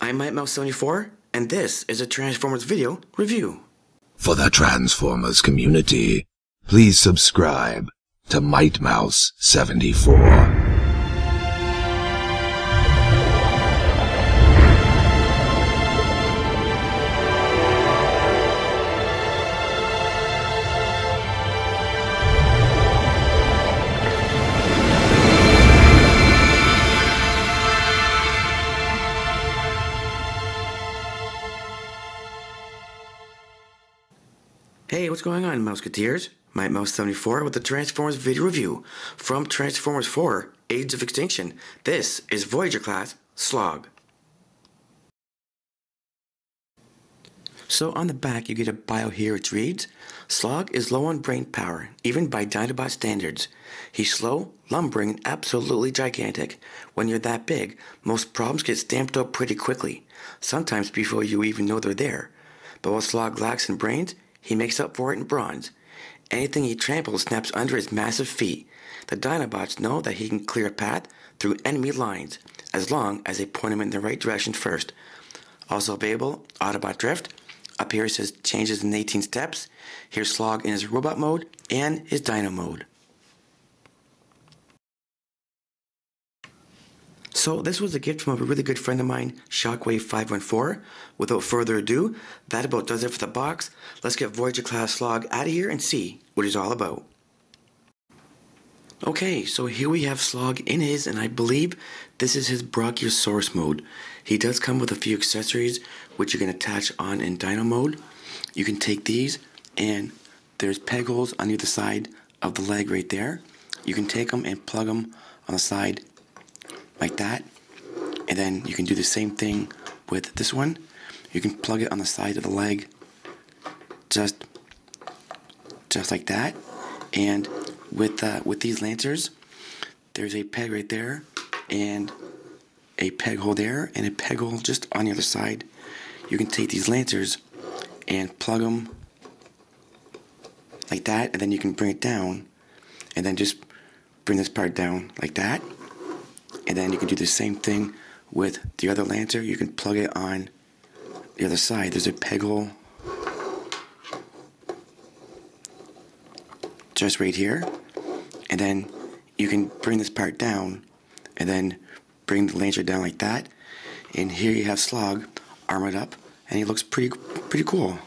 I'm MightMouse74, and this is a Transformers video review. For the Transformers community, please subscribe to MightMouse74. Hey, what's going on, Mouseketeers? MightMouse74 with the Transformers video review from Transformers 4, Age of Extinction. This is Voyager class Slog. So on the back you get a bio here which reads, Slog is low on brain power, even by Dinobot standards. He's slow, lumbering, and absolutely gigantic. When you're that big, most problems get stamped out pretty quickly, sometimes before you even know they're there. But what Slog lacks in brains, he makes up for it in bronze. Anything he tramples snaps under his massive feet. The Dinobots know that he can clear a path through enemy lines, as long as they point him in the right direction first. Also available, Autobot Drift. Up here it says changes in 18 steps. Here's Slog in his robot mode and his Dino mode. So this was a gift from a really good friend of mine, Shockwave514. Without further ado, that about does it for the box. Let's get Voyager class Slog out of here and see what he's all about. Okay, so here we have Slog in his, and I believe this is his Brachiosaurus mode. He does come with a few accessories which you can attach on in Dino mode. You can take these, and there's peg holes on either side of the leg right there. You can take them and plug them on the side like that, and then you can do the same thing with this one. You can plug it on the side of the leg just like that. And with these lancers, there's a peg right there and a peg hole there and a peg hole just on the other side. You can take these lancers and plug them like that, and then you can bring it down and then just bring this part down like that. And then you can do the same thing with the other lancer. You can plug it on the other side. There's a peg hole just right here. And then you can bring this part down and then bring the lancer down like that. And here you have Slog armored up, and he looks pretty cool.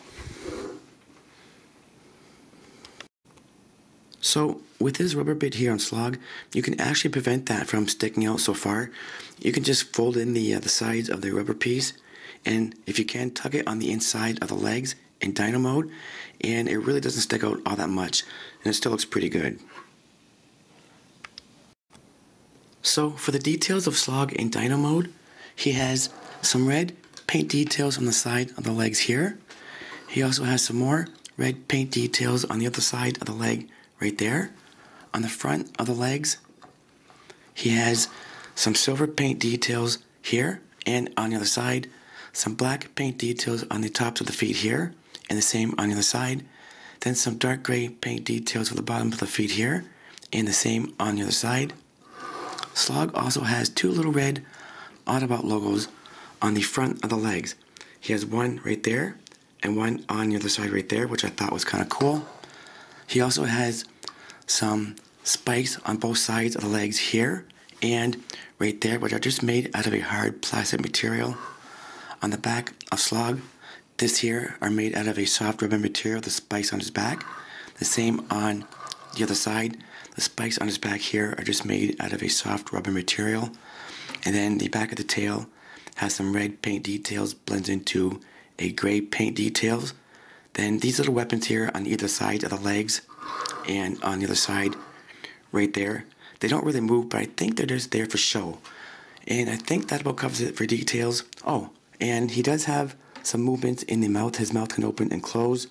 So with this rubber bit here on Slog, you can actually prevent that from sticking out so far. You can just fold in the sides of the rubber piece, and if you can, tuck it on the inside of the legs in Dino mode, and it really doesn't stick out all that much, and it still looks pretty good. So for the details of Slog in Dino mode, he has some red paint details on the side of the legs here. He also has some more red paint details on the other side of the leg right there. On the front of the legs, he has some silver paint details here, and on the other side, some black paint details on the tops of the feet here, and the same on the other side. Then some dark gray paint details on the bottom of the feet here, and the same on the other side. Slog also has two little red Autobot logos on the front of the legs. He has one right there, and one on the other side right there, which I thought was kind of cool. He also has some spikes on both sides of the legs here and right there, which are just made out of a hard plastic material. On the back of Slog, this here are made out of a soft rubber material, the spikes on his back. The same on the other side. The spikes on his back here are just made out of a soft rubber material. And then the back of the tail has some red paint details, blends into a gray paint details. Then these little weapons here on either side of the legs and on the other side right there, they don't really move, but I think they're just there for show. And I think that about covers it for details. Oh, and he does have some movements in the mouth. His mouth can open and close.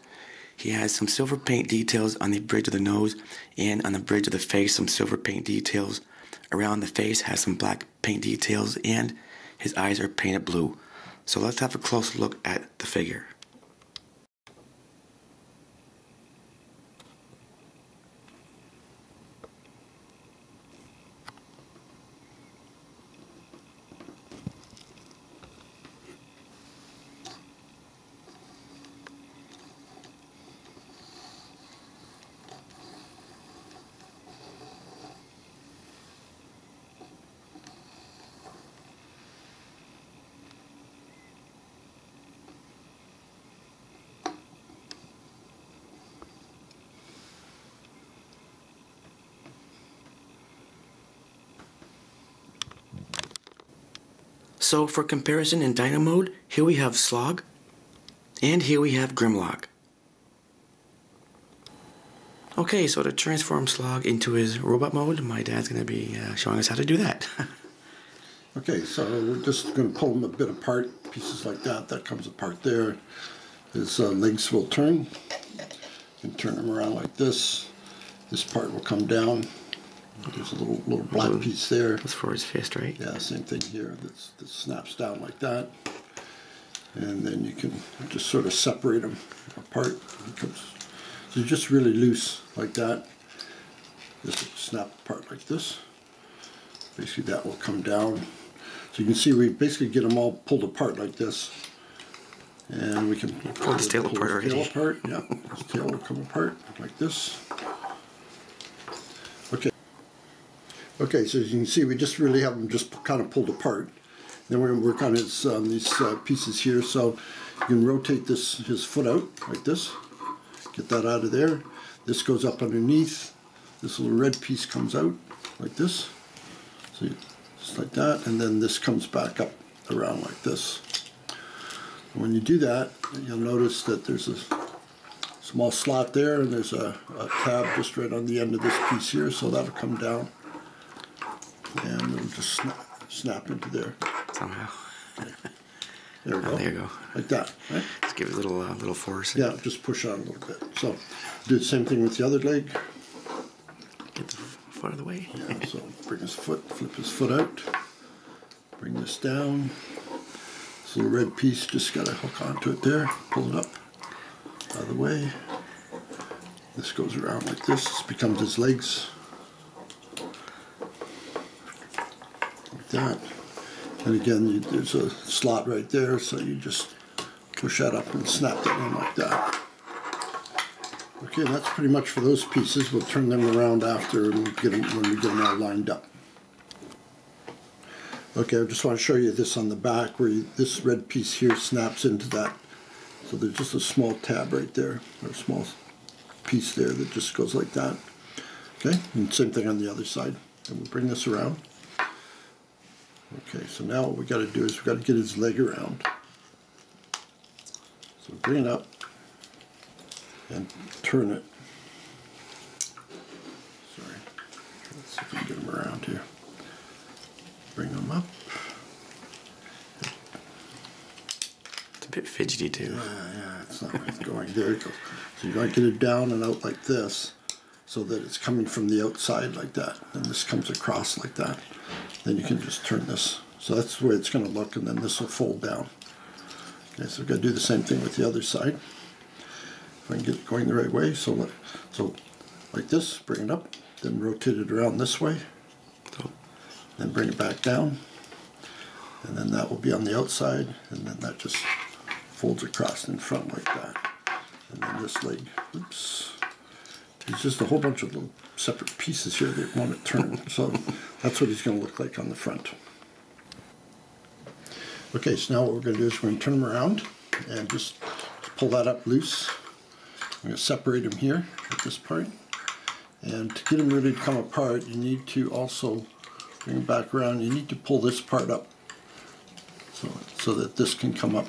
He has some silver paint details on the bridge of the nose and on the bridge of the face, some silver paint details. Around the face has some black paint details, and his eyes are painted blue. So let's have a close look at the figure. So for comparison in Dino mode, here we have Slog, and here we have Grimlock. Okay, so to transform Slog into his robot mode, my dad's going to be showing us how to do that. Okay, so we're just going to pull them a bit apart, pieces like that. That comes apart there. His legs will turn. You can turn them around like this. This part will come down. There's a little black piece there. That's for his fist, right? Yeah, same thing here. That snaps down like that. And then you can just sort of separate them apart. So you're just really loose like that. This will snap apart like this. Basically that will come down. So you can see we basically get them all pulled apart like this. And we can pull his tail apart already. Tail apart. Yeah, his tail will come apart like this. Okay. Okay, so as you can see, we just really have them just kind of pulled apart. Then we're going to work on his these pieces here. So you can rotate his foot out like this. Get that out of there. This goes up underneath. This little red piece comes out like this. So just like that, and then this comes back up around like this. And when you do that, you'll notice that there's a small slot there, and there's a tab just right on the end of this piece here, so that'll come down, and it'll just snap into there. Somehow. There we go. There you go. Like that, right? Just give it a little force. Yeah, just push on a little bit. So do the same thing with the other leg. Get the foot out of the way. Yeah, so bring his foot, flip his foot out, bring this down. This little red piece, just got to hook onto it there, pull it up, out of the way. This goes around like this, this becomes his legs. Like that. And again, there's a slot right there, so you just push that up and snap that in like that. Okay, that's pretty much for those pieces. We'll turn them around after and get them, when we get them all lined up. Okay, I just want to show you this on the back where this red piece here snaps into that. So there's just a small tab right there, or a small piece there that just goes like that. Okay, and same thing on the other side. And we'll bring this around. Okay, so now what we got to do is we got to get his leg around. So bring it up and turn it. Sorry, let's see if we can get him around here. Bring him up. It's a bit fidgety too. Yeah, it's not right going. There it goes. So you got to get it down and out like this, so that it's coming from the outside like that. And this comes across like that. Then you can just turn this. So that's the way it's going to look, and then this will fold down. Okay, so we've got to do the same thing with the other side. If I can get it going the right way. So like this, bring it up, then rotate it around this way. Then bring it back down. And then that will be on the outside, and then that just folds across in front like that. And then this leg, oops. There's just a whole bunch of little separate pieces here that want to turn. So that's what he's going to look like on the front. Okay, so now what we're going to do is we're going to turn him around and just pull that up loose. I'm going to separate him here at this point. And to get him ready to come apart, you need to also bring him back around. You need to pull this part up so that this can come up.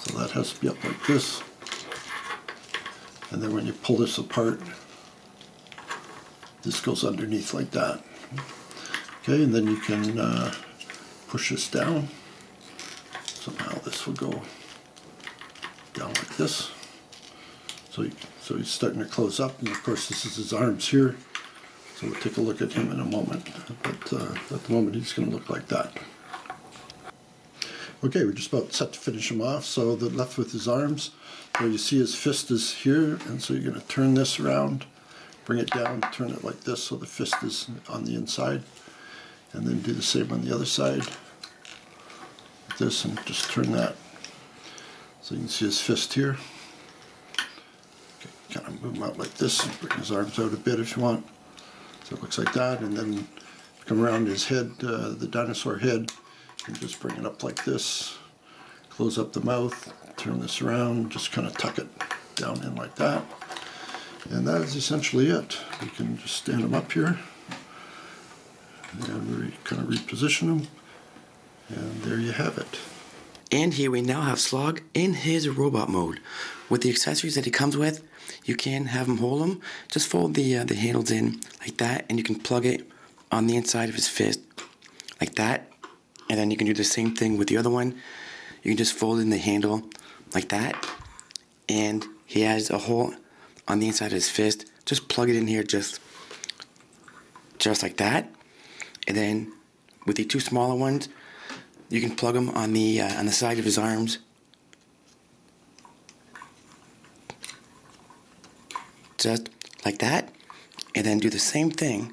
So that has to be up like this. And then when you pull this apart, this goes underneath like that. Okay, and then you can push this down. Somehow this will go down like this. So he's starting to close up, and of course this is his arms here. So we'll take a look at him in a moment. But at the moment he's going to look like that. Okay, we're just about set to finish him off. So the left with his arms. So you see his fist is here, and so you're going to turn this around, bring it down, turn it like this so the fist is on the inside, and then do the same on the other side. Like this, and just turn that. So you can see his fist here. Okay, kind of move him out like this, and bring his arms out a bit if you want. So it looks like that, and then come around his head, the dinosaur head, and just bring it up like this. Close up the mouth, turn this around, just kind of tuck it down in like that. And that is essentially it. You can just stand them up here and kind of reposition them. And there you have it. And here we now have Slog in his robot mode. With the accessories that he comes with, you can have him hold them. Just fold the handles in like that, and you can plug it on the inside of his fist like that. And then you can do the same thing with the other one. You can just fold in the handle like that, and he has a hole on the inside of his fist. Just plug it in here just like that. And then with the two smaller ones, you can plug them on the side of his arms, just like that. And then do the same thing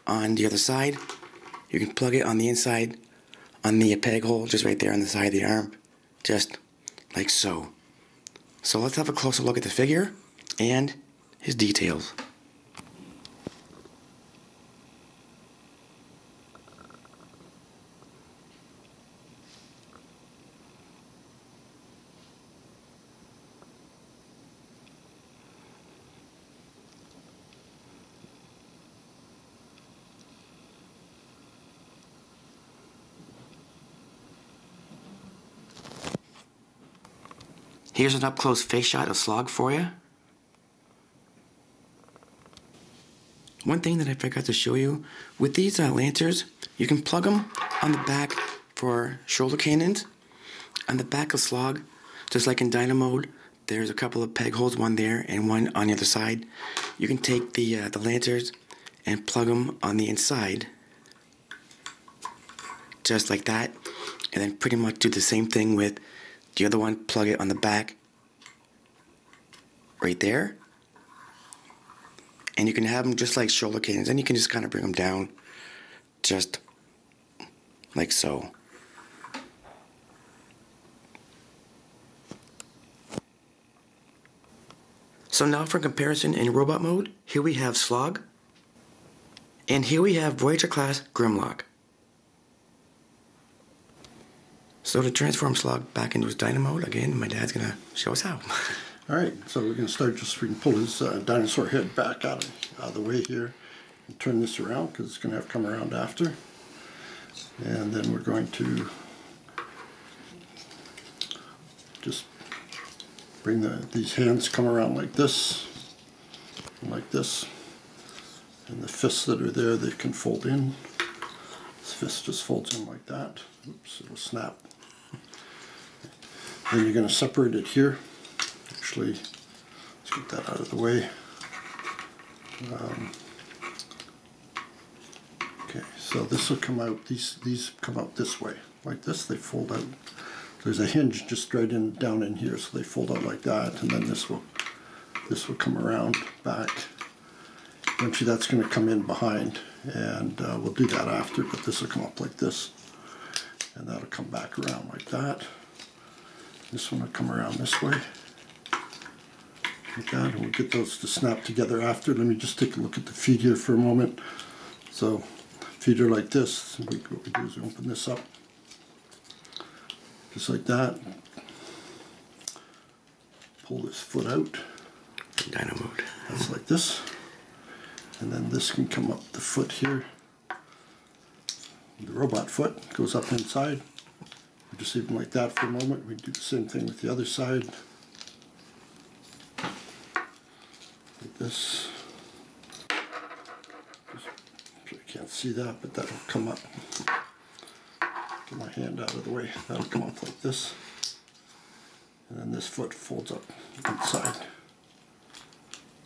on the other side. You can plug it on the inside on the peg hole, just right there on the side of the arm, just like so. So let's have a closer look at the figure and his details. Here's an up-close face shot of Slog for you. One thing that I forgot to show you, with these lancers, you can plug them on the back for shoulder cannons. On the back of Slog, just like in Dyno mode, there's a couple of peg holes, one there and one on the other side. You can take the lancers and plug them on the inside, just like that, and then pretty much do the same thing with the other one. Plug it on the back right there, and you can have them just like shoulder cannons, and you can just kind of bring them down just like so. So now for comparison in robot mode, here we have Slog, and here we have Voyager class Grimlock. So to transform Slog back into his Dyno mode, again, my dad's gonna show us how. Alright, so we're going to start, just we can pull his dinosaur head back out of the way here and turn this around, because it's going to have to come around after. And then we're going to just bring these hands come around like this, and like this. And the fists that are there, they can fold in. This fist just folds in like that. Oops, it'll snap. Then you're going to separate it here. Actually, let's get that out of the way. Okay, so this will come out, these come out this way, like this. They fold out. There's a hinge just right down in here, so they fold out like that, and then this will come around back. Eventually that's going to come in behind, and we'll do that after, but this will come up like this, and that'll come back around like that. This one will come around this way, like that, and we'll get those to snap together after. Let me just take a look at the feet here for a moment. So feet are like this. What we do is we open this up, just like that. Pull this foot out. Dyno mode. That's like this. And then this can come up the foot here. The robot foot goes up inside. We just leave them like that for a moment. We do the same thing with the other side. Like this. I can't see that, but that'll come up. Get my hand out of the way. That'll come up like this. And then this foot folds up inside.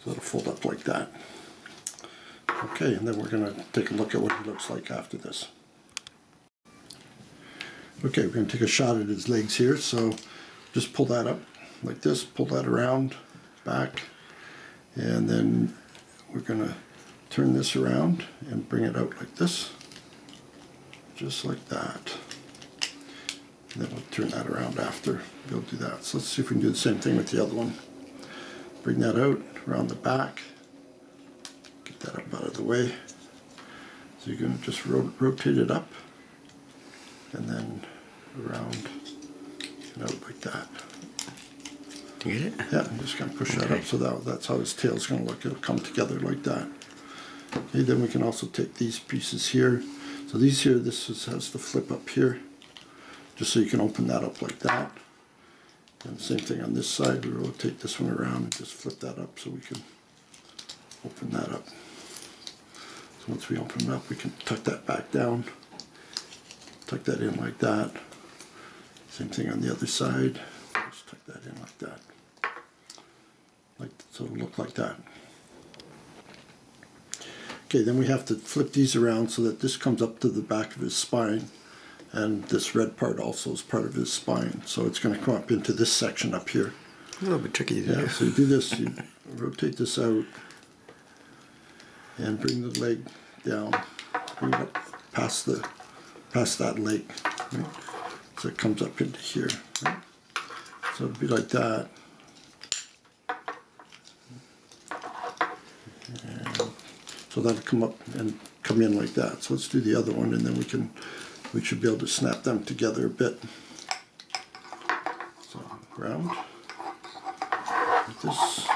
So it'll fold up like that. Okay, and then we're going to take a look at what he looks like after this. Okay, we're going to take a shot at his legs here. So just pull that up like this, pull that around, back, and then we're going to turn this around and bring it out like this, just like that. And then we'll turn that around after. We'll do that. So let's see if we can do the same thing with the other one. Bring that out around the back. Get that up out of the way. So you're going to just rotate it up and then around and out like that. You get it? Yeah, I'm just going to push that up, so that's how his tail's going to look. It'll come together like that. Okay, then we can also take these pieces here. So these here, this has the flip up here. just so you can open that up like that. And the same thing on this side, we rotate this one around and just flip that up so we can open that up. So once we open it up, we can tuck that back down, tuck that in like that. Same thing on the other side, just tuck that in like that. So it'll look like that. Okay, then we have to flip these around so that this comes up to the back of his spine, and this red part also is part of his spine. So it's going to come up into this section up here. A little bit tricky to do. Yeah, so you do this, you rotate this out, and bring the leg down, bring it up past that leg, right? So it comes up into here, right? So it'll be like that. And so that'll come up and come in like that. So let's do the other one, and then we should be able to snap them together a bit. So round like this.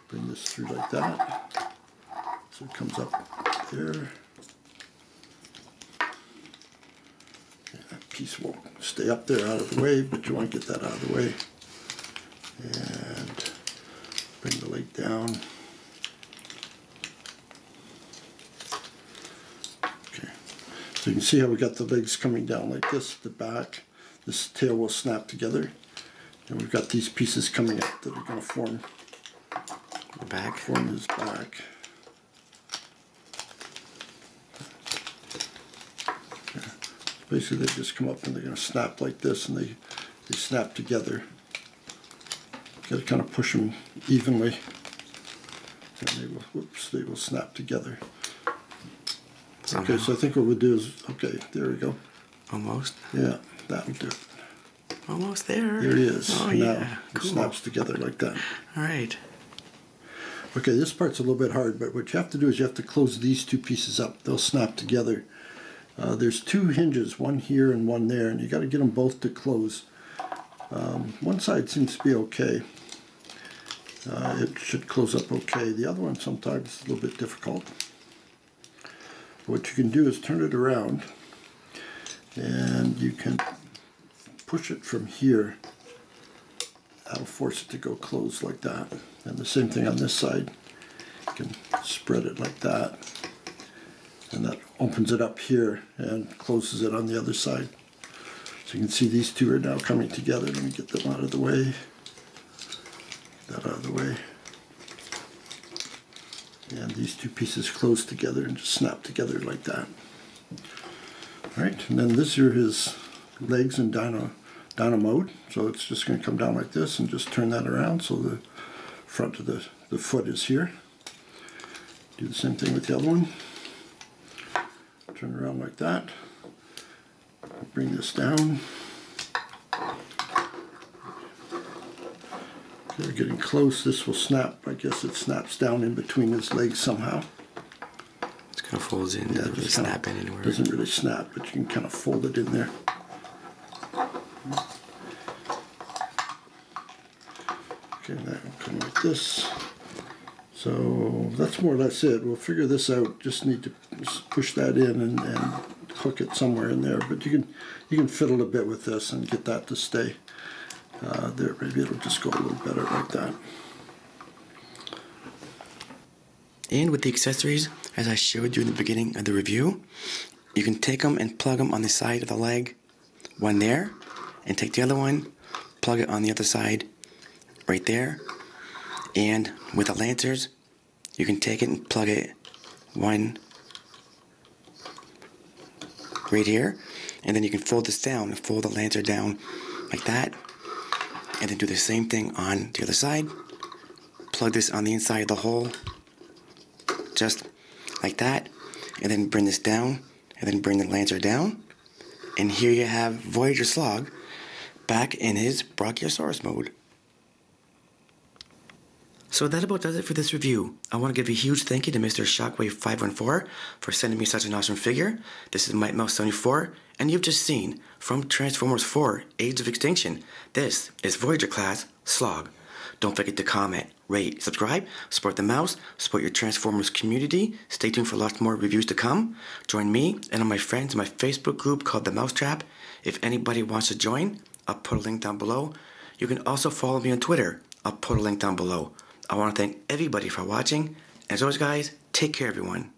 Bring this through like that. So it comes up there. Okay, that piece won't stay up there out of the way, but you want to get that out of the way. And bring the leg down. Okay, so you can see how we got the legs coming down like this, the back. This tail will snap together. And we've got these pieces coming up that are going to form his back. Okay. Basically they just come up and they're going to snap like this, and they snap together. Got to kind of push them evenly, and they will snap together. Somehow. Okay, so I think what we'll do is, okay, there we go. Almost. Yeah, that'll do it. Almost there. There he is. Oh, now yeah. it Cool. snaps together like that. All right. Okay, this part's a little bit hard, but what you have to do is you have to close these two pieces up. They'll snap together. There's two hinges, one here and one there, and you got to get them both to close. One side seems to be okay. It should close up okay. The other one sometimes is a little bit difficult. What you can do is turn it around, and you can push it from here. That'll force it to go close like that. And the same thing on this side. You can spread it like that, and that opens it up here and closes it on the other side. So you can see these two are now coming together. Let me get them out of the way. That out of the way. And these two pieces close together and just snap together like that. Alright, and then these are his legs in dyno mode. So it's just going to come down like this and just turn that around so the front of the foot is here. Do the same thing with the other one. Turn around like that. Bring this down. They're getting close. This will snap. I guess it snaps down in between his legs somehow. It's kind of folds in. Doesn't really snap in anywhere. Doesn't really snap, but you can kind of fold it in there. Okay, that will come like this. So that's more or less it. We'll figure this out. Just need to push that in and hook it somewhere in there. But you can fiddle a bit with this and get that to stay. There, maybe it'll just go a little better like that. And with the accessories, as I showed you in the beginning of the review, you can take them and plug them on the side of the leg, one there, and take the other one, plug it on the other side, right there. And with the lancers, you can take it and plug it one right here, and then you can fold this down and fold the lancer down like that. And then do the same thing on the other side. Plug this on the inside of the hole, just like that. And then bring this down, and then bring the lancer down. And here you have Voyager Slog back in his Brachiosaurus mode. So that about does it for this review. I want to give a huge thank you to Mr. Shockwave514 for sending me such an awesome figure. This is MightMouse74, and you've just seen, from Transformers 4, Age of Extinction, this is Voyager class Slog. Don't forget to comment, rate, subscribe, support the mouse, support your Transformers community. Stay tuned for lots more reviews to come. Join me and all my friends in my Facebook group called The Mousetrap. If anybody wants to join, I'll put a link down below. You can also follow me on Twitter. I'll put a link down below. I want to thank everybody for watching. As always, guys, take care, everyone.